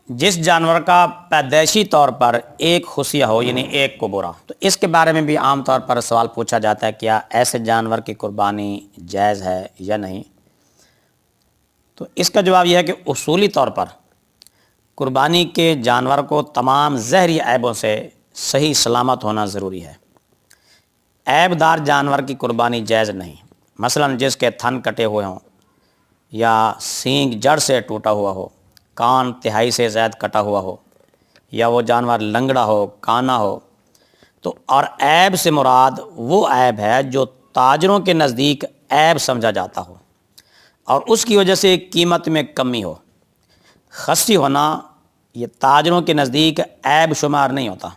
جس جانور کا پیدائشی طور پر ایک خصیہ ہو یعنی ایک کبورہ، تو اس کے بارے میں بھی عام طور پر سوال پوچھا جاتا ہے کیا ایسے جانور کی قربانی جائز ہے یا نہیں؟ تو اس کا جواب یہ ہے کہ اصولی طور پر قربانی کے جانور کو تمام زہری عیبوں سے صحیح سلامت ہونا ضروری ہے۔ عیب دار جانور کی قربانی جائز نہیں، مثلا جس کے تھن کٹے ہوئے ہوں یا سینگ جڑ سے ٹوٹا ہوا ہو، کان تہائی سے زائد کٹا ہوا ہو، یا وہ جانور لنگڑا ہو، کانا ہو، تو اور عیب سے مراد وہ عیب ہے جو تاجروں کے نزدیک عیب سمجھا جاتا ہو اور اس کی وجہ سے قیمت میں کمی ہو۔ خصی ہونا یہ تاجروں کے نزدیک عیب شمار نہیں ہوتا،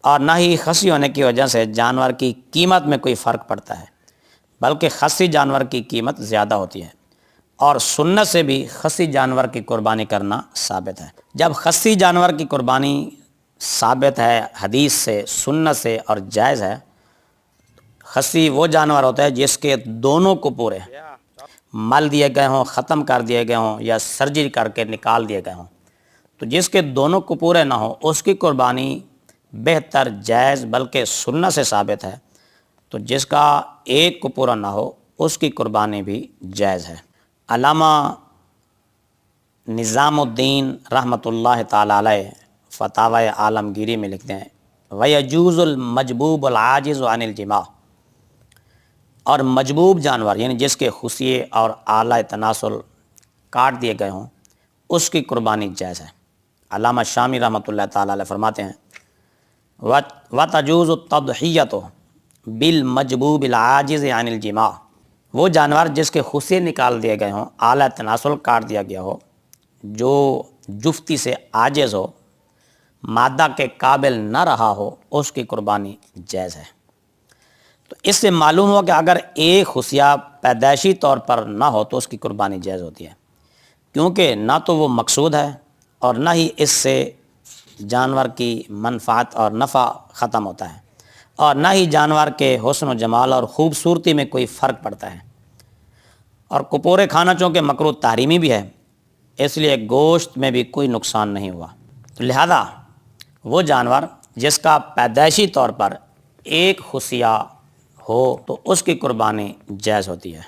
اور نہ ہی خصی ہونے کی وجہ سے جانور کی قیمت میں کوئی فرق پڑتا ہے، بلکہ خصی جانور کی قیمت زیادہ ہوتی ہے، اور سنت سے بھی خصی جانور کی قربانی کرنا ثابت ہے۔ جب خصی جانور کی قربانی ثابت ہے حدیث سے، سنت سے اور جائز ہے، خصی وہ جانور ہوتا ہے جس کے دونوں کو پورے مل دیے گئے ہوں، ختم کر دیے گئے ہوں یا سرجری کر کے نکال دیے گئے ہوں، تو جس کے دونوں کو پورے نہ ہوں اس کی قربانی بہتر جائز بلکہ سنت سے ثابت ہے، تو جس کا ایک کو پورا نہ ہو اس کی قربانی بھی جائز ہے۔ علامہ نظام الدین رحمۃ اللہ تعالی علیہ فتاوی عالمگیری میں لکھتے ہیں وَيَجُوزُ الْمَجْبُوبُ الْعَاجِزُ عَنِ الْجِمَاعِ، اور مجبوب جانور یعنی جس کے خصیے اور اعلیٰ تناسل کاٹ دیے گئے ہوں اس کی قربانی جائز ہے۔ علامہ شامی رحمۃ اللہ تعالی علیہ فرماتے ہیں وَتَجُوزُ التَّضْحِيَّةُ بِالْمَجْبُوبِ الْعَاجِزِ عَنِ الْجِمَاعِ، وہ جانور جس کے خصیے نکال دیے گئے ہوں، اعلیٰ تناسل کاٹ دیا گیا ہو، جو جفتی سے عاجز ہو، مادہ کے قابل نہ رہا ہو، اس کی قربانی جائز ہے۔ تو اس سے معلوم ہو کہ اگر ایک خصیہ پیدائشی طور پر نہ ہو تو اس کی قربانی جائز ہوتی ہے، کیونکہ نہ تو وہ مقصود ہے اور نہ ہی اس سے جانور کی منفعت اور نفع ختم ہوتا ہے، اور نہ ہی جانور کے حسن و جمال اور خوبصورتی میں کوئی فرق پڑتا ہے، اور کپورے کھانا چونکہ مکروہ تحریمی بھی ہے، اس لیے گوشت میں بھی کوئی نقصان نہیں ہوا، تو لہذا وہ جانور جس کا پیدائشی طور پر ایک خصیہ ہو تو اس کی قربانی جائز ہوتی ہے۔